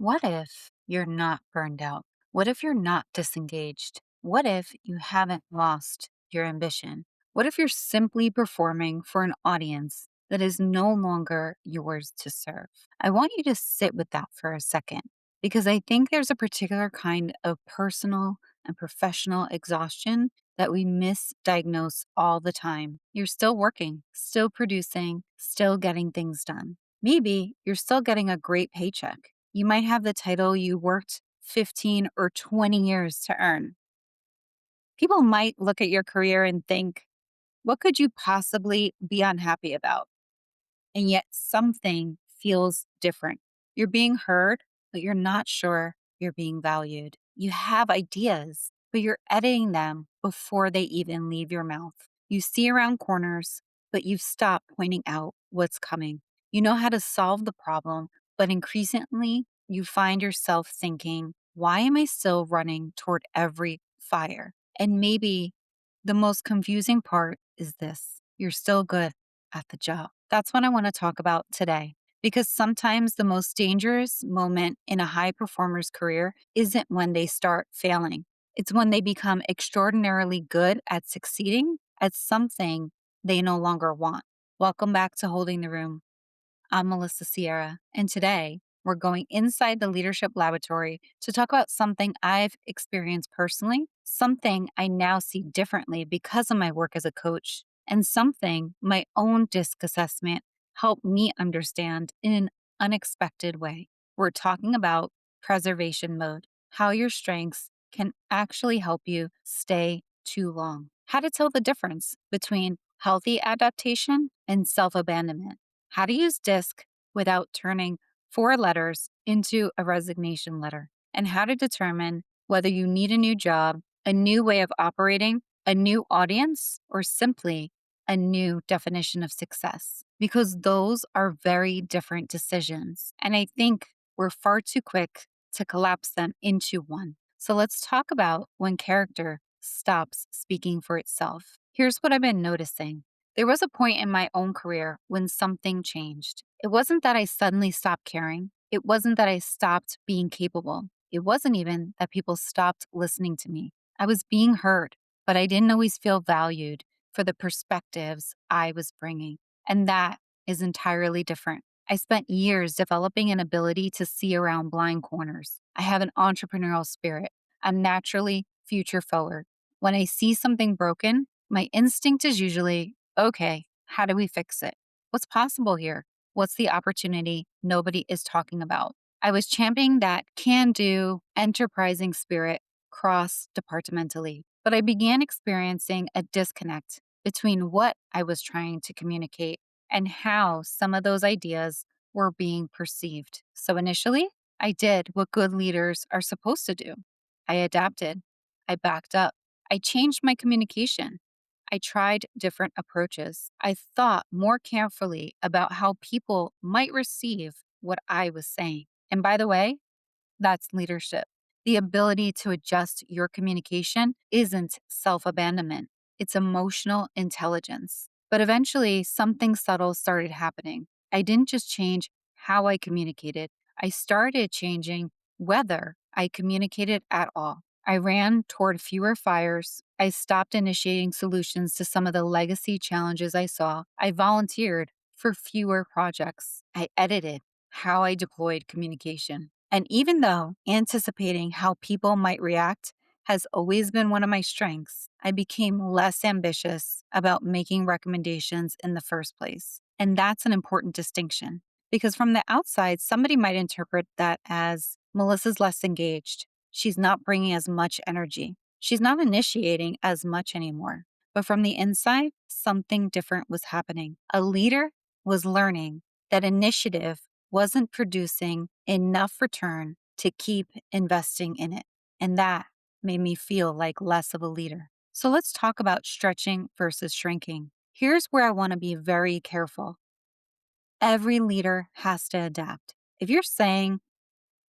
What if you're not burned out? What if you're not disengaged? What if you haven't lost your ambition? What if you're simply performing for an audience that is no longer yours to serve? I want you to sit with that for a second because I think there's a particular kind of personal and professional exhaustion that we misdiagnose all the time. You're still working, still producing, still getting things done. Maybe you're still getting a great paycheck. You might have the title you worked 15 or 20 years to earn. People might look at your career and think, what could you possibly be unhappy about? And yet something feels different. You're being heard, but you're not sure you're being valued. You have ideas, but you're editing them before they even leave your mouth. You see around corners, but you've stopped pointing out what's coming. You know how to solve the problem, but increasingly you find yourself thinking, why am I still running toward every fire? And maybe the most confusing part is this: you're still good at the job. That's what I want to talk about today. Because sometimes the most dangerous moment in a high performer's career isn't when they start failing. It's when they become extraordinarily good at succeeding at something they no longer want. Welcome back to Holding the Room. I'm Melissa Sierra, and today we're going inside the leadership laboratory to talk about something I've experienced personally, something I now see differently because of my work as a coach, and something my own DISC assessment helped me understand in an unexpected way. We're talking about preservation mode, how your strengths can actually help you stay too long, how to tell the difference between healthy adaptation and self abandonment, how to use DISC without turning four letters into a resignation letter, and how to determine whether you need a new job, a new way of operating, a new audience, or simply a new definition of success. Because those are very different decisions. And I think we're far too quick to collapse them into one. So let's talk about when character stops speaking for itself. Here's what I've been noticing. There was a point in my own career when something changed. It wasn't that I suddenly stopped caring. It wasn't that I stopped being capable. It wasn't even that people stopped listening to me. I was being heard, but I didn't always feel valued for the perspectives I was bringing. And that is entirely different. I spent years developing an ability to see around blind corners. I have an entrepreneurial spirit. I'm naturally future forward. When I see something broken, my instinct is usually, okay, how do we fix it? What's possible here? What's the opportunity nobody is talking about? I was championing that can do, enterprising spirit cross departmentally, but I began experiencing a disconnect between what I was trying to communicate and how some of those ideas were being perceived. So initially, I did what good leaders are supposed to do. I adapted, I backed up, I changed my communication. I tried different approaches. I thought more carefully about how people might receive what I was saying. And by the way, that's leadership. The ability to adjust your communication isn't self abandonment, it's emotional intelligence. But eventually, something subtle started happening. I didn't just change how I communicated, I started changing whether I communicated at all. I ran toward fewer fires. I stopped initiating solutions to some of the legacy challenges I saw. I volunteered for fewer projects. I edited how I deployed communication. And even though anticipating how people might react has always been one of my strengths, I became less ambitious about making recommendations in the first place. And that's an important distinction because from the outside, somebody might interpret that as Melissa's less engaged. She's not bringing as much energy. She's not initiating as much anymore. But from the inside, something different was happening. A leader was learning that initiative wasn't producing enough return to keep investing in it. And that made me feel like less of a leader. So let's talk about stretching versus shrinking. Here's where I want to be very careful. Every leader has to adapt. If you're saying,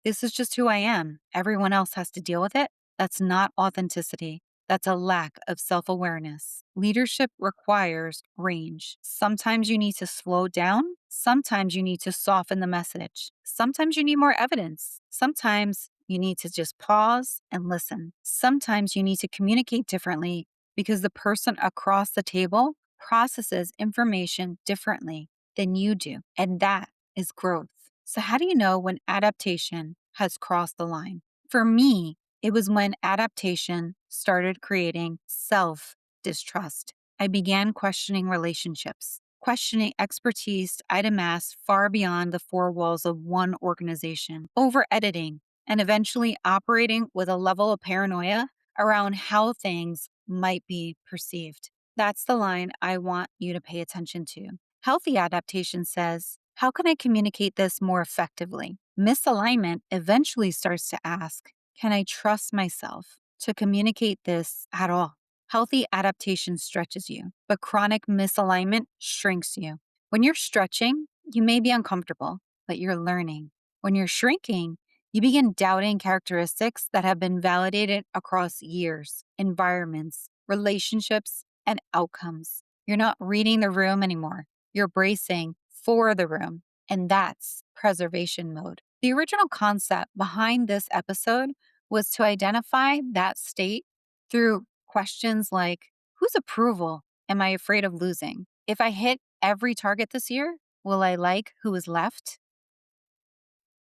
this is just who I am, everyone else has to deal with it, that's not authenticity. That's a lack of self awareness. Leadership requires range. Sometimes you need to slow down. Sometimes you need to soften the message. Sometimes you need more evidence. Sometimes you need to just pause and listen. Sometimes you need to communicate differently because the person across the table processes information differently than you do. And that is growth. So, how do you know when adaptation has crossed the line? For me, it was when adaptation started creating self distrust. I began questioning relationships, questioning expertise I'd amassed far beyond the four walls of one organization, over editing, and eventually operating with a level of paranoia around how things might be perceived. That's the line I want you to pay attention to. Healthy adaptation says, how can I communicate this more effectively? Misalignment eventually starts to ask, can I trust myself to communicate this at all? Healthy adaptation stretches you, but chronic misalignment shrinks you. When you're stretching, you may be uncomfortable, but you're learning. When you're shrinking, you begin doubting characteristics that have been validated across years, environments, relationships, and outcomes. You're not reading the room anymore. You're bracing for the room, and that's preservation mode. The original concept behind this episode was to identify that state through questions like, whose approval am I afraid of losing? If I hit every target this year, will I like who is left?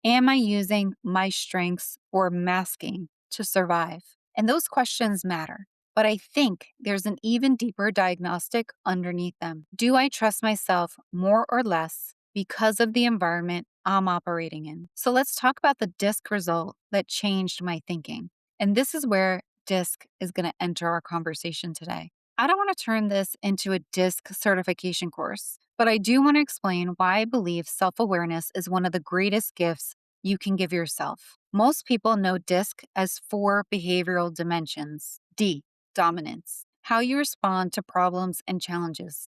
Am I using my strengths or masking to survive? And those questions matter. But I think there's an even deeper diagnostic underneath them. Do I trust myself more or less because of the environment I'm operating in? So let's talk about the DISC result that changed my thinking. And this is where DISC is going to enter our conversation today. I don't want to turn this into a DISC certification course, but I do want to explain why I believe self awareness is one of the greatest gifts you can give yourself. Most people know DISC as four behavioral dimensions. D, dominance, how you respond to problems and challenges.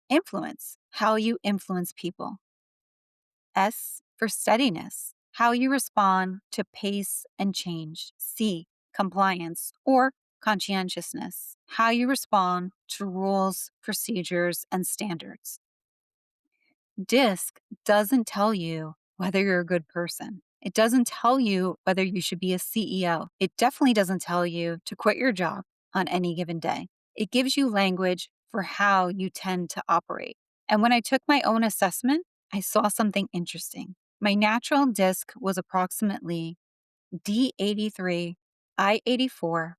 Influence, how you influence people. S, for steadiness, how you respond to pace and change. C, compliance or conscientiousness, how you respond to rules, procedures, and standards. DISC doesn't tell you whether you're a good person. It doesn't tell you whether you should be a CEO. It definitely doesn't tell you to quit your job on any given day. It gives you language for how you tend to operate. And when I took my own assessment, I saw something interesting. My natural DISC was approximately D83, I84,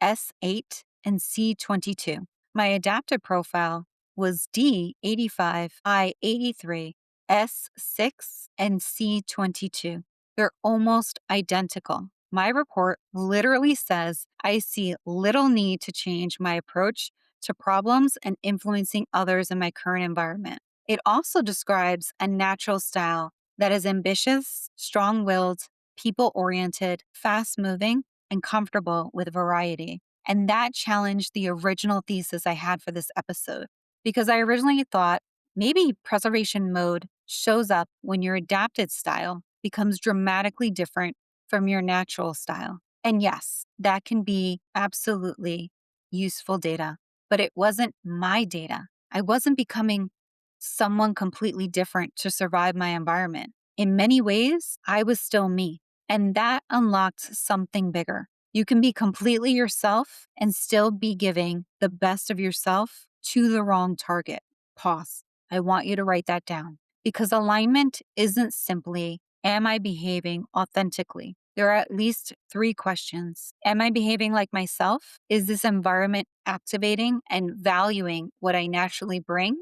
S8, and C22. My adaptive profile was D85, I83, S6, and C22. They're almost identical. My report literally says I see little need to change my approach to problems and influencing others in my current environment. It also describes a natural style that is ambitious, strong willed, people oriented, fast moving, and comfortable with variety. And that challenged the original thesis I had for this episode because I originally thought maybe preservation mode shows up when your adapted style becomes dramatically different from your natural style. And yes, that can be absolutely useful data, but it wasn't my data. I wasn't becoming someone completely different to survive my environment. In many ways, I was still me. And that unlocked something bigger. You can be completely yourself and still be giving the best of yourself to the wrong target. Pause. I want you to write that down because alignment isn't simply, am I behaving authentically? There are at least three questions. Am I behaving like myself? Is this environment activating and valuing what I naturally bring?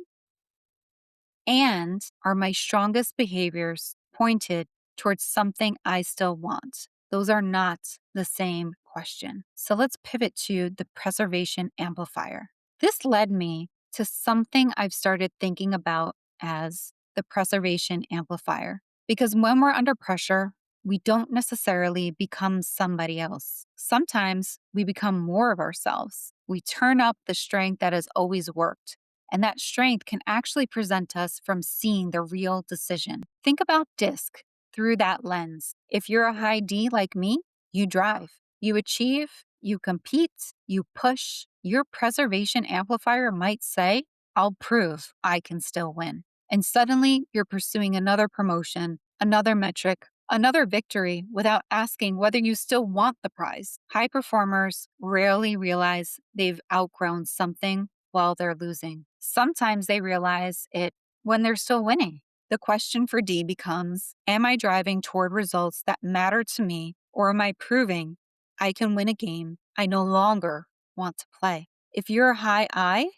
And are my strongest behaviors pointed towards something I still want? Those are not the same question. So let's pivot to the preservation amplifier. This led me to something I've started thinking about as the preservation amplifier. Because when we're under pressure, we don't necessarily become somebody else. Sometimes we become more of ourselves. We turn up the strength that has always worked. And that strength can actually present us from seeing the real decision. Think about DISC through that lens. If you're a high D like me, you drive, you achieve, you compete, you push, your preservation amplifier might say, I'll prove I can still win. And suddenly you're pursuing another promotion, another metric, another victory without asking whether you still want the prize. High performers rarely realize they've outgrown something while they're losing. Sometimes they realize it when they're still winning. The question for D becomes, am I driving toward results that matter to me, or am I proving I can win a game I no longer want to play? If you're a high I,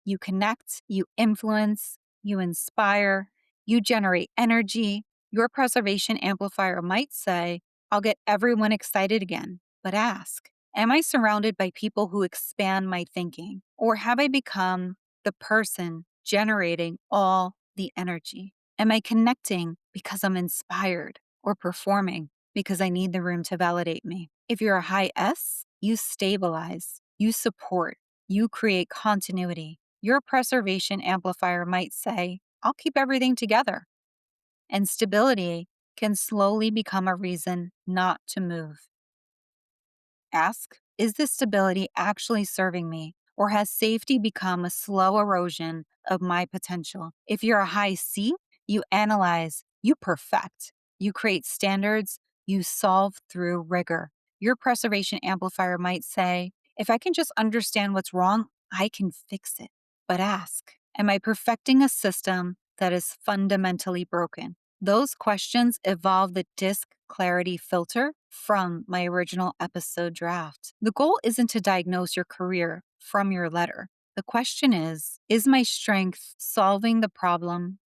you connect, you influence, you inspire, you generate energy. Your preservation amplifier might say, I'll get everyone excited again. But ask, am I surrounded by people who expand my thinking? Or have I become the person generating all the energy? Am I connecting because I'm inspired, or performing because I need the room to validate me? If you're a high S, you stabilize, you support, you create continuity. Your preservation amplifier might say, I'll keep everything together. And stability can slowly become a reason not to move. Ask, is this stability actually serving me? Or has safety become a slow erosion of my potential? If you're a high C, you analyze, you perfect, you create standards, you solve through rigor. Your preservation amplifier might say, if I can just understand what's wrong, I can fix it. But ask, am I perfecting a system that is fundamentally broken? Those questions evolve the disc clarity filter from my original episode draft. The goal isn't to diagnose your career from your letter. The question is my strength solving the problem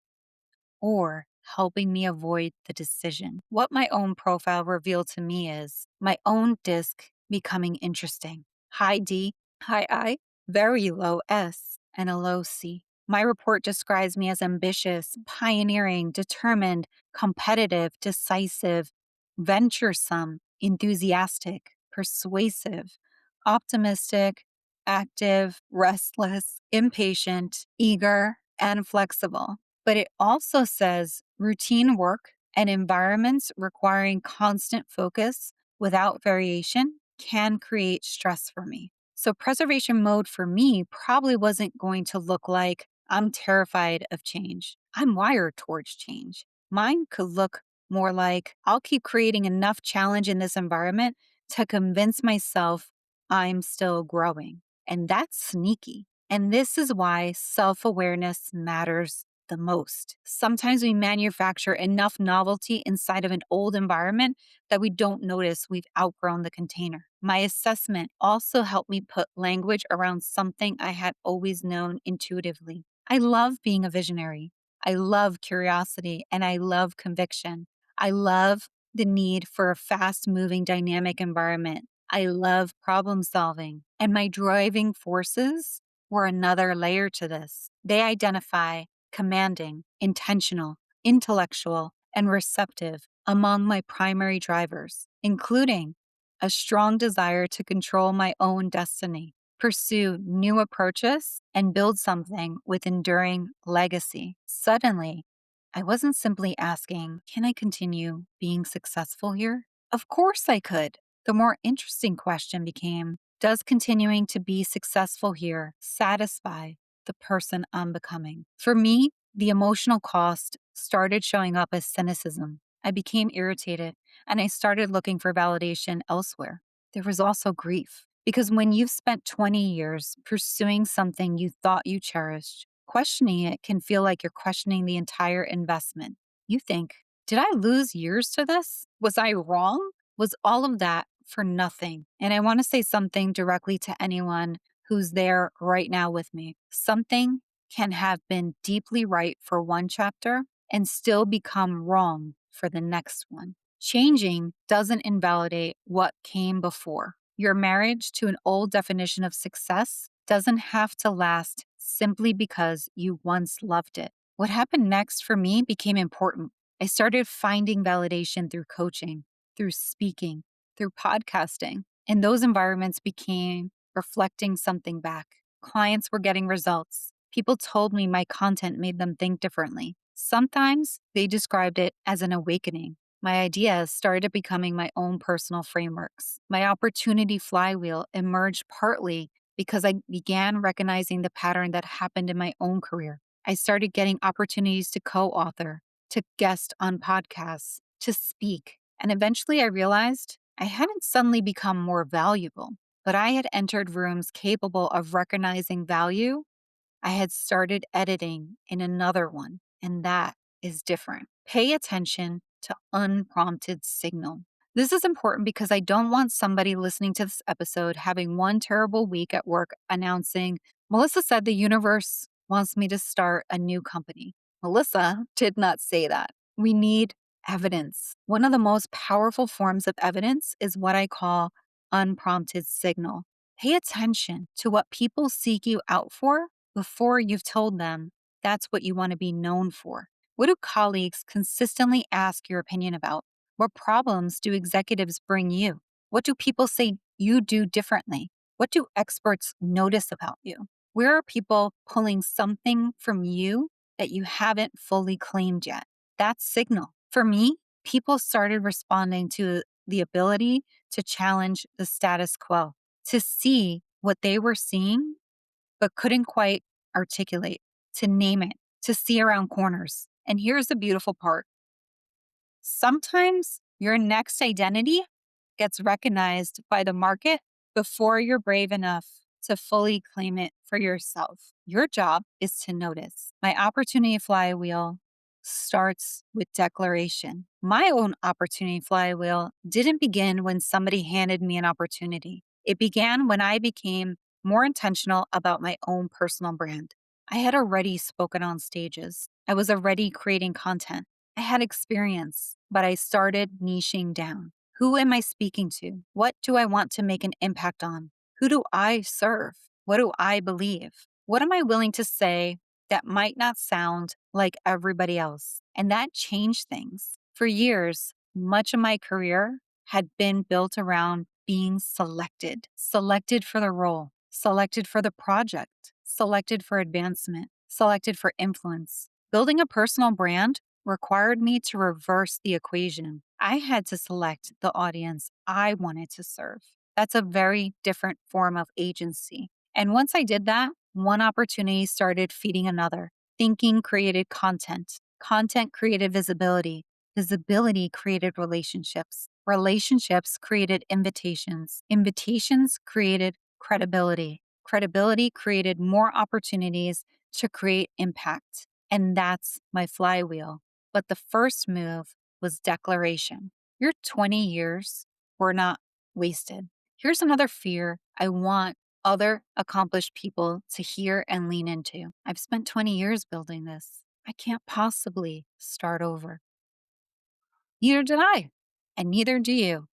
or helping me avoid the decision? What my own profile revealed to me is my own disc becoming interesting. High D, high I, very low S, and a low C. My report describes me as ambitious, pioneering, determined, competitive, decisive, venturesome, enthusiastic, persuasive, optimistic, active, restless, impatient, eager, and flexible. But it also says routine work and environments requiring constant focus without variation can create stress for me. So, preservation mode for me probably wasn't going to look like I'm terrified of change. I'm wired towards change. Mine could look more like I'll keep creating enough challenge in this environment to convince myself I'm still growing. And that's sneaky. And this is why self awareness matters the most. Sometimes we manufacture enough novelty inside of an old environment that we don't notice we've outgrown the container. My assessment also helped me put language around something I had always known intuitively. I love being a visionary. I love curiosity and I love conviction. I love the need for a fast moving, dynamic environment. I love problem solving. And my driving forces were another layer to this. They identify commanding, intentional, intellectual, and receptive among my primary drivers, including a strong desire to control my own destiny, pursue new approaches, and build something with enduring legacy. Suddenly, I wasn't simply asking, can I continue being successful here? Of course I could. The more interesting question became, does continuing to be successful here satisfy the person I'm becoming? For me, the emotional cost started showing up as cynicism. I became irritated and I started looking for validation elsewhere. There was also grief because when you've spent 20 years pursuing something you thought you cherished, questioning it can feel like you're questioning the entire investment. You think, did I lose years to this? Was I wrong? Was all of that for nothing? And I want to say something directly to anyone who's there right now with me. Something can have been deeply right for one chapter and still become wrong for the next one. Changing doesn't invalidate what came before. Your marriage to an old definition of success doesn't have to last simply because you once loved it. What happened next for me became important. I started finding validation through coaching, through speaking, through podcasting, and those environments became reflecting something back. Clients were getting results. People told me my content made them think differently. Sometimes they described it as an awakening. My ideas started becoming my own personal frameworks. My opportunity flywheel emerged partly because I began recognizing the pattern that happened in my own career. I started getting opportunities to co author, to guest on podcasts, to speak. And eventually I realized I hadn't suddenly become more valuable, but I had entered rooms capable of recognizing value. I had started editing in another one, and that is different. Pay attention to unprompted signal. This is important because I don't want somebody listening to this episode having one terrible week at work announcing, Melissa said the universe wants me to start a new company. Melissa did not say that. We need evidence. One of the most powerful forms of evidence is what I call unprompted signal. Pay attention to what people seek you out for before you've told them that's what you want to be known for. What do colleagues consistently ask your opinion about? What problems do executives bring you? What do people say you do differently? What do experts notice about you? Where are people pulling something from you that you haven't fully claimed yet? That's signal. For me, people started responding to the ability to challenge the status quo, to see what they were seeing but couldn't quite articulate, to name it, to see around corners. And here's the beautiful part: sometimes your next identity gets recognized by the market before you're brave enough to fully claim it for yourself. Your job is to notice. My opportunity flywheel starts with declaration. My own opportunity flywheel didn't begin when somebody handed me an opportunity. It began when I became more intentional about my own personal brand. I had already spoken on stages. I was already creating content. I had experience, but I started niching down. Who am I speaking to? What do I want to make an impact on? Who do I serve? What do I believe? What am I willing to say that might not sound like everybody else? And that changed things. For years, much of my career had been built around being selected for the role, selected for the project, selected for advancement, selected for influence. Building a personal brand required me to reverse the equation. I had to select the audience I wanted to serve. That's a very different form of agency. And once I did that, one opportunity started feeding another. Thinking created content. Content created visibility. Visibility created relationships. Relationships created invitations. Invitations created credibility. Credibility created more opportunities to create impact. And that's my flywheel. But the first move was declaration. Your 20 years were not wasted. Here's another fear I want other accomplished people to hear and lean into. I've spent 20 years building this. I can't possibly start over. Neither did I, and neither do you.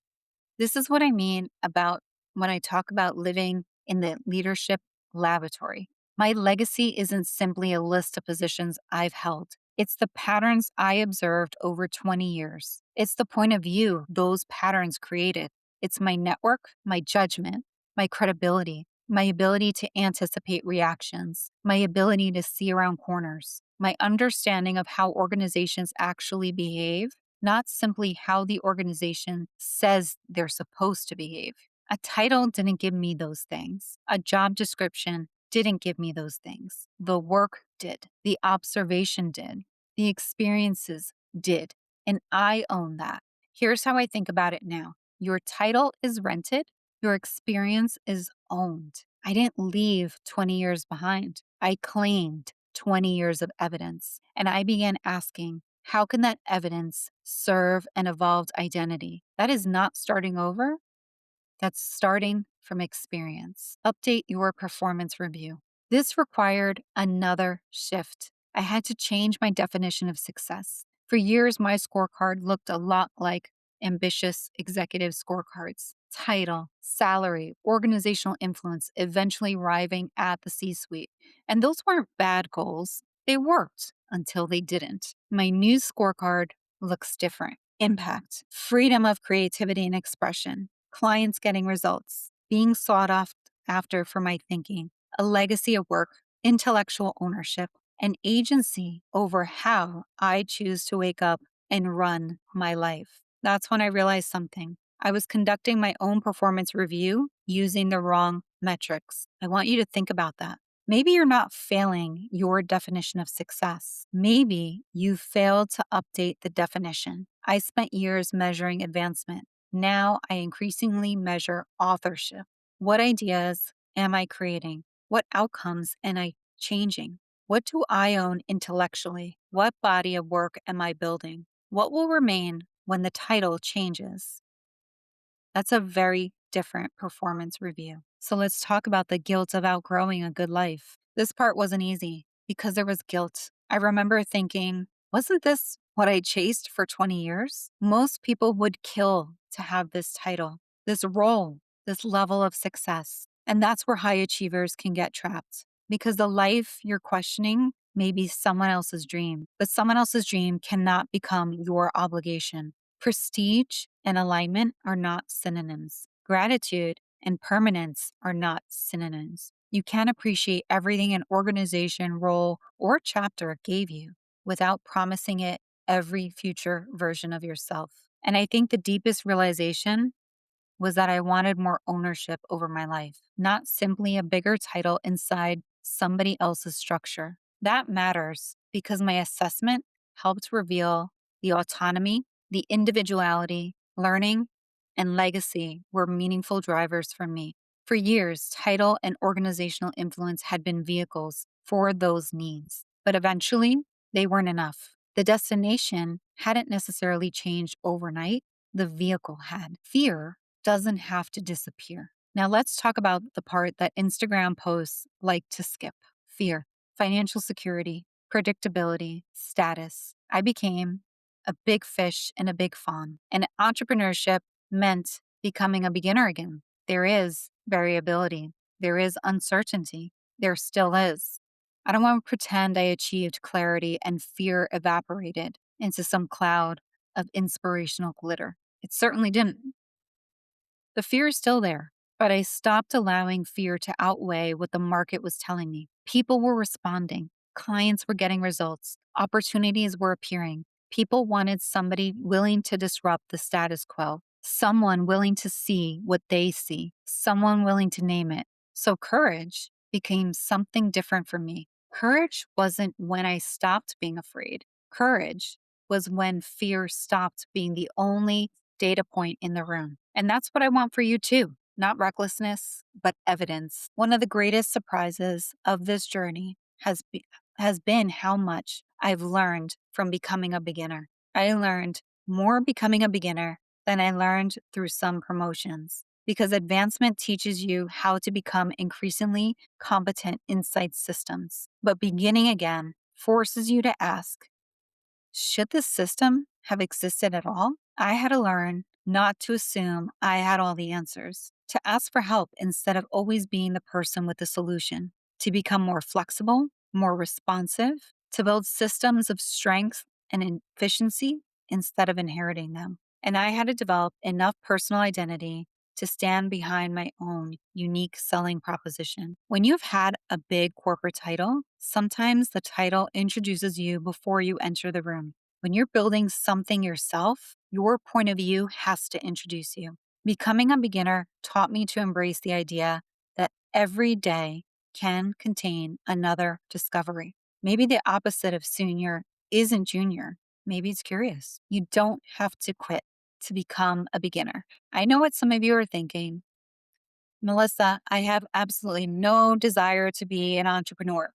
This is what I mean about when I talk about living in the leadership laboratory. My legacy isn't simply a list of positions I've held. It's the patterns I observed over 20 years. It's the point of view those patterns created. It's my network, my judgment, my credibility, my ability to anticipate reactions, my ability to see around corners, my understanding of how organizations actually behave, not simply how the organization says they're supposed to behave. A title didn't give me those things. A job description didn't give me those things. The work did. The observation did. The experiences did. And I own that. Here's how I think about it now. Your title is rented. Your experience is owned. I didn't leave 20 years behind. I claimed 20 years of evidence. And I began asking, how can that evidence serve an evolved identity? That is not starting over. That's starting from experience. Update your performance review. This required another shift. I had to change my definition of success. For years, my scorecard looked a lot like ambitious executive scorecards: title, salary, organizational influence, eventually arriving at the C suite. And those weren't bad goals. They worked until they didn't. My new scorecard looks different: impact, freedom of creativity and expression, clients getting results, being sought after for my thinking, a legacy of work, intellectual ownership, and agency over how I choose to wake up and run my life. That's when I realized something. I was conducting my own performance review using the wrong metrics. I want you to think about that. Maybe you're not failing your definition of success. Maybe you failed to update the definition. I spent years measuring advancement. Now I increasingly measure authorship. What ideas am I creating? What outcomes am I changing? What do I own intellectually? What body of work am I building? What will remain when the title changes? That's a very different performance review. So let's talk about the guilt of outgrowing a good life. This part wasn't easy because there was guilt. I remember thinking, wasn't this what I chased for 20 years? Most people would kill to have this title, this role, this level of success. And that's where high achievers can get trapped because the life you're questioning may be someone else's dream, but someone else's dream cannot become your obligation. Prestige and alignment are not synonyms. Gratitude and permanence are not synonyms. You can't appreciate everything an organization, role, or chapter gave you without promising it every future version of yourself. And I think the deepest realization was that I wanted more ownership over my life, not simply a bigger title inside somebody else's structure. That matters because my assessment helped reveal the autonomy, the individuality, learning, and legacy were meaningful drivers for me. For years, title and organizational influence had been vehicles for those needs, but eventually they weren't enough. The destination hadn't necessarily changed overnight, the vehicle had. Fear doesn't have to disappear. Now, let's talk about the part that Instagram posts like to skip: fear, financial security, predictability, status. I became a big fish in a big pond, and entrepreneurship meant becoming a beginner again. There is variability, there is uncertainty, there still is. I don't want to pretend I achieved clarity and fear evaporated into some cloud of inspirational glitter. It certainly didn't. The fear is still there, but I stopped allowing fear to outweigh what the market was telling me. People were responding, clients were getting results, opportunities were appearing. People wanted somebody willing to disrupt the status quo, someone willing to see what they see, someone willing to name it. So courage became something different for me. Courage wasn't when I stopped being afraid. Courage was when fear stopped being the only data point in the room. And that's what I want for you too. Not recklessness, but evidence. One of the greatest surprises of this journey has been how much I've learned from becoming a beginner. I learned more becoming a beginner than I learned through some promotions because advancement teaches you how to become increasingly competent inside systems. But beginning again forces you to ask, should the system have existed at all? I had to learn not to assume I had all the answers, to ask for help instead of always being the person with the solution, to become more flexible, more responsive, to build systems of strength and efficiency instead of inheriting them. And I had to develop enough personal identity to stand behind my own unique selling proposition. When you've had a big corporate title, sometimes the title introduces you before you enter the room. When you're building something yourself, your point of view has to introduce you. Becoming a beginner taught me to embrace the idea that every day can contain another discovery. Maybe the opposite of senior isn't junior. Maybe it's curious. You don't have to quit to become a beginner. I know what some of you are thinking. Melissa, I have absolutely no desire to be an entrepreneur.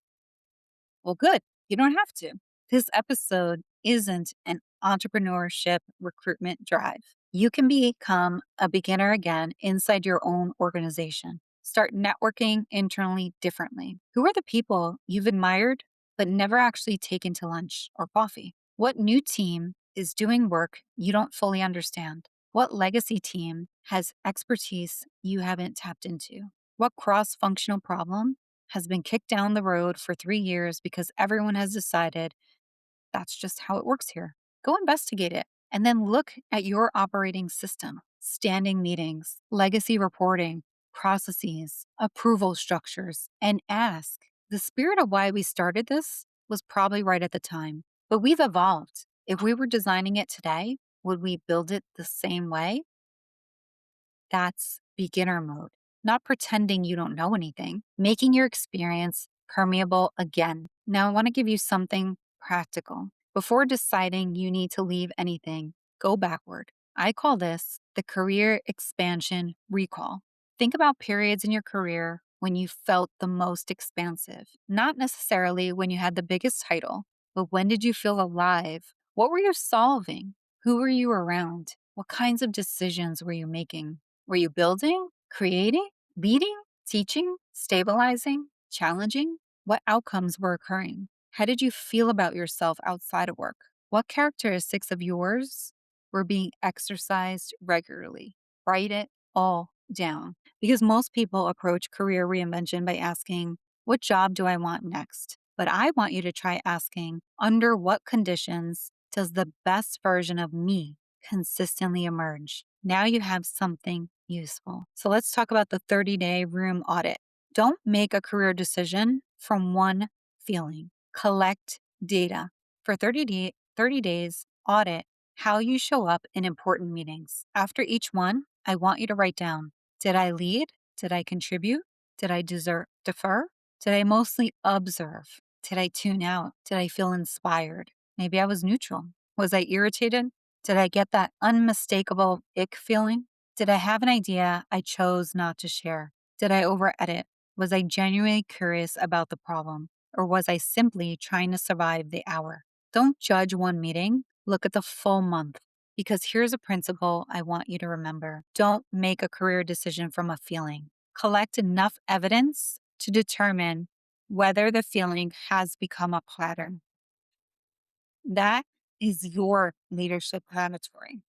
Well, good. You don't have to. This episode isn't an entrepreneurship recruitment drive. You can become a beginner again inside your own organization. Start networking internally differently. Who are the people you've admired but never actually taken to lunch or coffee? What new team is doing work you don't fully understand? What legacy team has expertise you haven't tapped into? What cross functional problem has been kicked down the road for 3 years because everyone has decided that's just how it works here? Go investigate it and then look at your operating system, standing meetings, legacy reporting, processes, approval structures, and ask. The spirit of why we started this was probably right at the time, but we've evolved. If we were designing it today, would we build it the same way? That's beginner mode, not pretending you don't know anything, making your experience permeable again. Now, I want to give you something practical. Before deciding you need to leave anything, go backward. I call this the career expansion recall. Think about periods in your career when you felt the most expansive, not necessarily when you had the biggest title, but when did you feel alive? What were you solving? Who were you around? What kinds of decisions were you making? Were you building, creating, leading, teaching, stabilizing, challenging? What outcomes were occurring? How did you feel about yourself outside of work? What characteristics of yours were being exercised regularly? Write it all down because most people approach career reinvention by asking, what job do I want next? But I want you to try asking, under what conditions does the best version of me consistently emerge? Now you have something useful. So let's talk about the 30-day room audit. Don't make a career decision from one feeling. Collect data. For 30 days, audit how you show up in important meetings. After each one, I want you to write down, did I lead? Did I contribute? Did I defer? Did I mostly observe? Did I tune out? Did I feel inspired? Maybe I was neutral. Was I irritated? Did I get that unmistakable ick feeling? Did I have an idea I chose not to share? Did I over edit? Was I genuinely curious about the problem? Or was I simply trying to survive the hour? Don't judge one meeting, look at the full month. Because here's a principle I want you to remember. Don't make a career decision from a feeling. Collect enough evidence to determine whether the feeling has become a pattern. That is your leadership laboratory.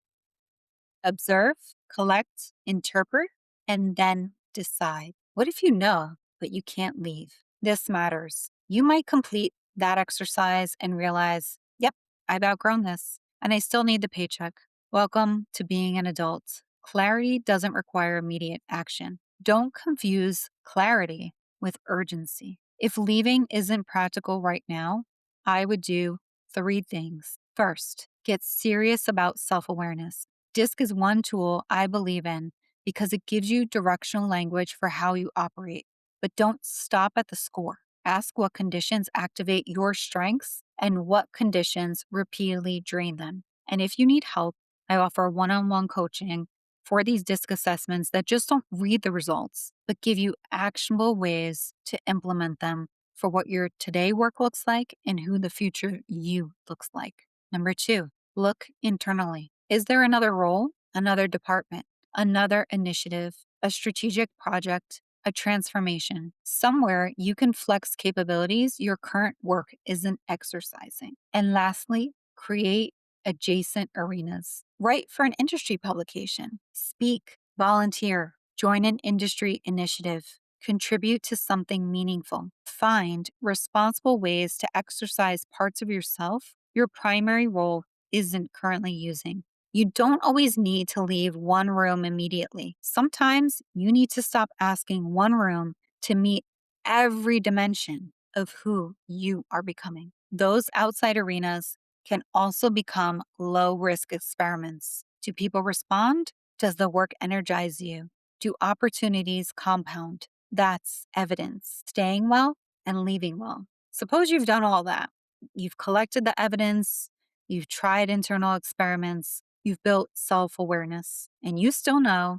Observe, collect, interpret, and then decide. What if you know, but you can't leave? This matters. You might complete that exercise and realize, yep, I've outgrown this and I still need the paycheck. Welcome to being an adult. Clarity doesn't require immediate action. Don't confuse clarity with urgency. If leaving isn't practical right now, I would do 3 things. First, get serious about self awareness. DISC is one tool I believe in because it gives you directional language for how you operate. But don't stop at the score. Ask what conditions activate your strengths and what conditions repeatedly drain them. And if you need help, I offer one on one coaching for these DISC assessments that just don't read the results, but give you actionable ways to implement them for what your today work looks like and who the future you looks like. Number 2, look internally. Is there another role, another department, another initiative, a strategic project, a transformation, somewhere you can flex capabilities your current work isn't exercising? And lastly, create adjacent arenas. Write for an industry publication, speak, volunteer, join an industry initiative, contribute to something meaningful. Find responsible ways to exercise parts of yourself your primary role isn't currently using. You don't always need to leave one room immediately. Sometimes you need to stop asking one room to meet every dimension of who you are becoming. Those outside arenas can also become low risk experiments. Do people respond? Does the work energize you? Do opportunities compound? That's evidence. Staying well and leaving well. Suppose you've done all that. You've collected the evidence, you've tried internal experiments, you've built self awareness, and you still know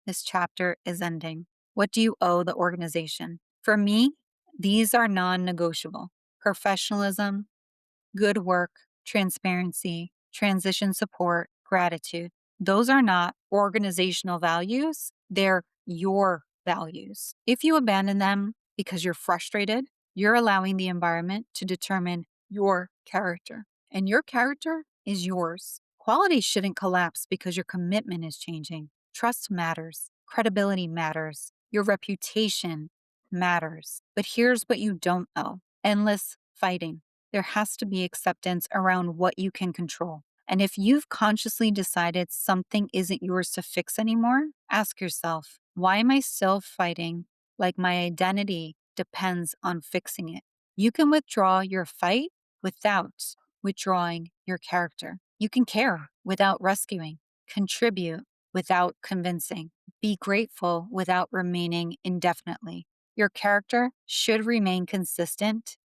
this chapter is ending. What do you owe the organization? For me, these are non negotiable: professionalism, good work, transparency, transition support, gratitude. Those are not organizational values, they're your values. If you abandon them because you're frustrated, you're allowing the environment to determine your character. And your character is yours. Quality shouldn't collapse because your commitment is changing. Trust matters, credibility matters, your reputation matters. But here's what you don't owe: endless fighting. There has to be acceptance around what you can control. And if you've consciously decided something isn't yours to fix anymore, ask yourself, why am I still fighting like my identity depends on fixing it? You can withdraw your fight without withdrawing your your character. You can care without rescuing, contribute without convincing, be grateful without remaining indefinitely. Your character should remain consistent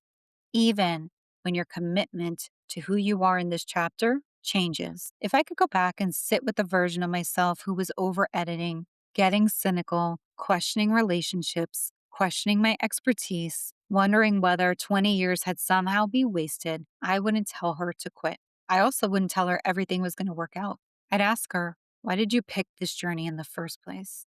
even when your commitment to who you are in this chapter changes. If I could go back and sit with the version of myself who was over editing, getting cynical, questioning relationships, questioning my expertise, wondering whether 20 years had somehow been wasted, I wouldn't tell her to quit. I also wouldn't tell her everything was going to work out. I'd ask her, why did you pick this journey in the first place?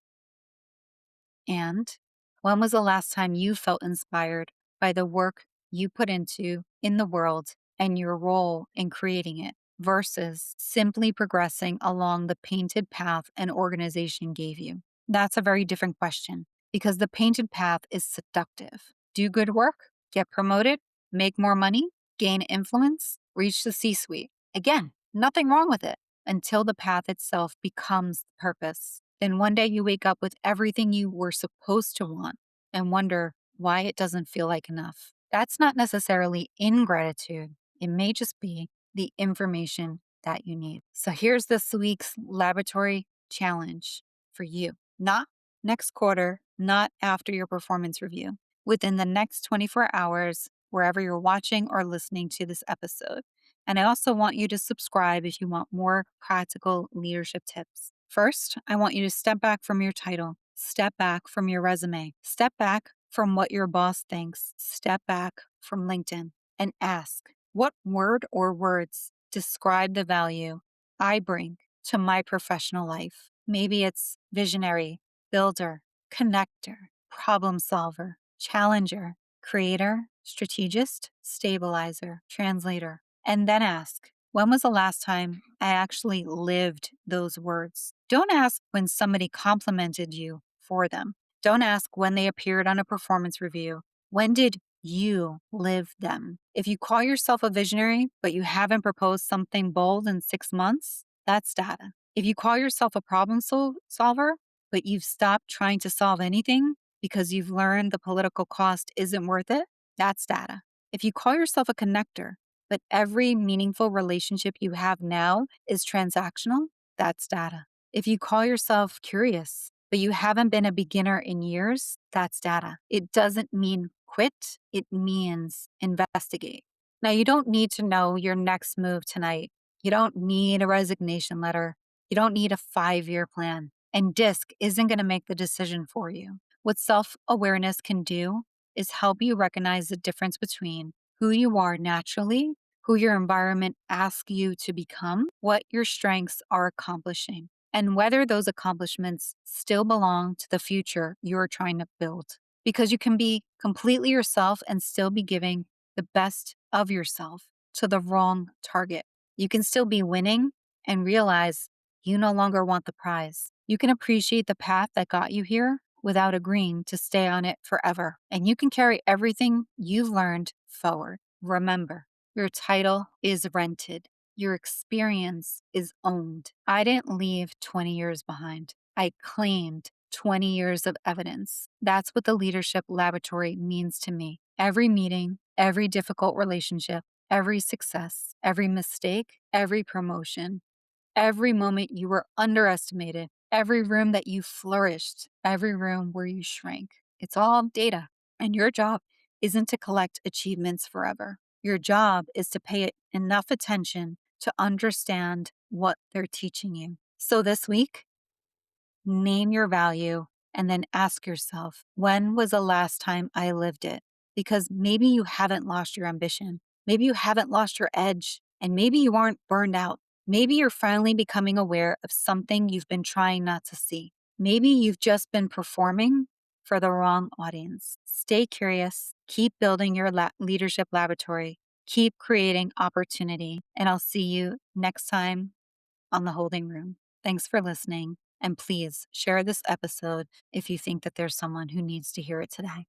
And when was the last time you felt inspired by the work you put into in the world and your role in creating it versus simply progressing along the painted path an organization gave you? That's a very different question because the painted path is seductive. Do good work, get promoted, make more money, gain influence, reach the C suite. Again, nothing wrong with it until the path itself becomes purpose. Then one day you wake up with everything you were supposed to want and wonder why it doesn't feel like enough. That's not necessarily ingratitude. It may just be the information that you need. So here's this week's laboratory challenge for you. Not next quarter, not after your performance review, within the next 24 hours, wherever you're watching or listening to this episode. And I also want you to subscribe if you want more practical leadership tips. First, I want you to step back from your title, step back from your resume, step back from what your boss thinks, step back from LinkedIn, and ask, what word or words describe the value I bring to my professional life? Maybe it's visionary, builder, connector, problem solver, challenger, creator, strategist, stabilizer, translator. And then ask, when was the last time I actually lived those words? Don't ask when somebody complimented you for them. Don't ask when they appeared on a performance review. When did you live them? If you call yourself a visionary, but you haven't proposed something bold in 6 months, that's data. If you call yourself a problem solver, but you've stopped trying to solve anything because you've learned the political cost isn't worth it, that's data. If you call yourself a connector, but every meaningful relationship you have now is transactional, that's data. If you call yourself curious, but you haven't been a beginner in years, that's data. It doesn't mean quit, it means investigate. Now, you don't need to know your next move tonight. You don't need a resignation letter. You don't need a 5-year plan. And DISC isn't going to make the decision for you. What self awareness can do is help you recognize the difference between who you are naturally, who your environment asks you to become, what your strengths are accomplishing, and whether those accomplishments still belong to the future you're trying to build. Because you can be completely yourself and still be giving the best of yourself to the wrong target. You can still be winning and realize you no longer want the prize. You can appreciate the path that got you here without agreeing to stay on it forever. And you can carry everything you've learned forward. Remember, your title is rented. Your experience is owned. I didn't leave 20 years behind. I claimed 20 years of evidence. That's what the leadership laboratory means to me. Every meeting, every difficult relationship, every success, every mistake, every promotion, every moment you were underestimated, every room that you flourished, every room where you shrank. It's all data. And your job isn't to collect achievements forever. Your job is to pay enough attention to understand what they're teaching you. So this week, name your value and then ask yourself, when was the last time I lived it? Because maybe you haven't lost your ambition. Maybe you haven't lost your edge. And maybe you aren't burned out. Maybe you're finally becoming aware of something you've been trying not to see. Maybe you've just been performing for the wrong audience. Stay curious. Keep building your leadership laboratory. Keep creating opportunity. And I'll see you next time on the holding room. Thanks for listening. And please share this episode if you think that there's someone who needs to hear it today.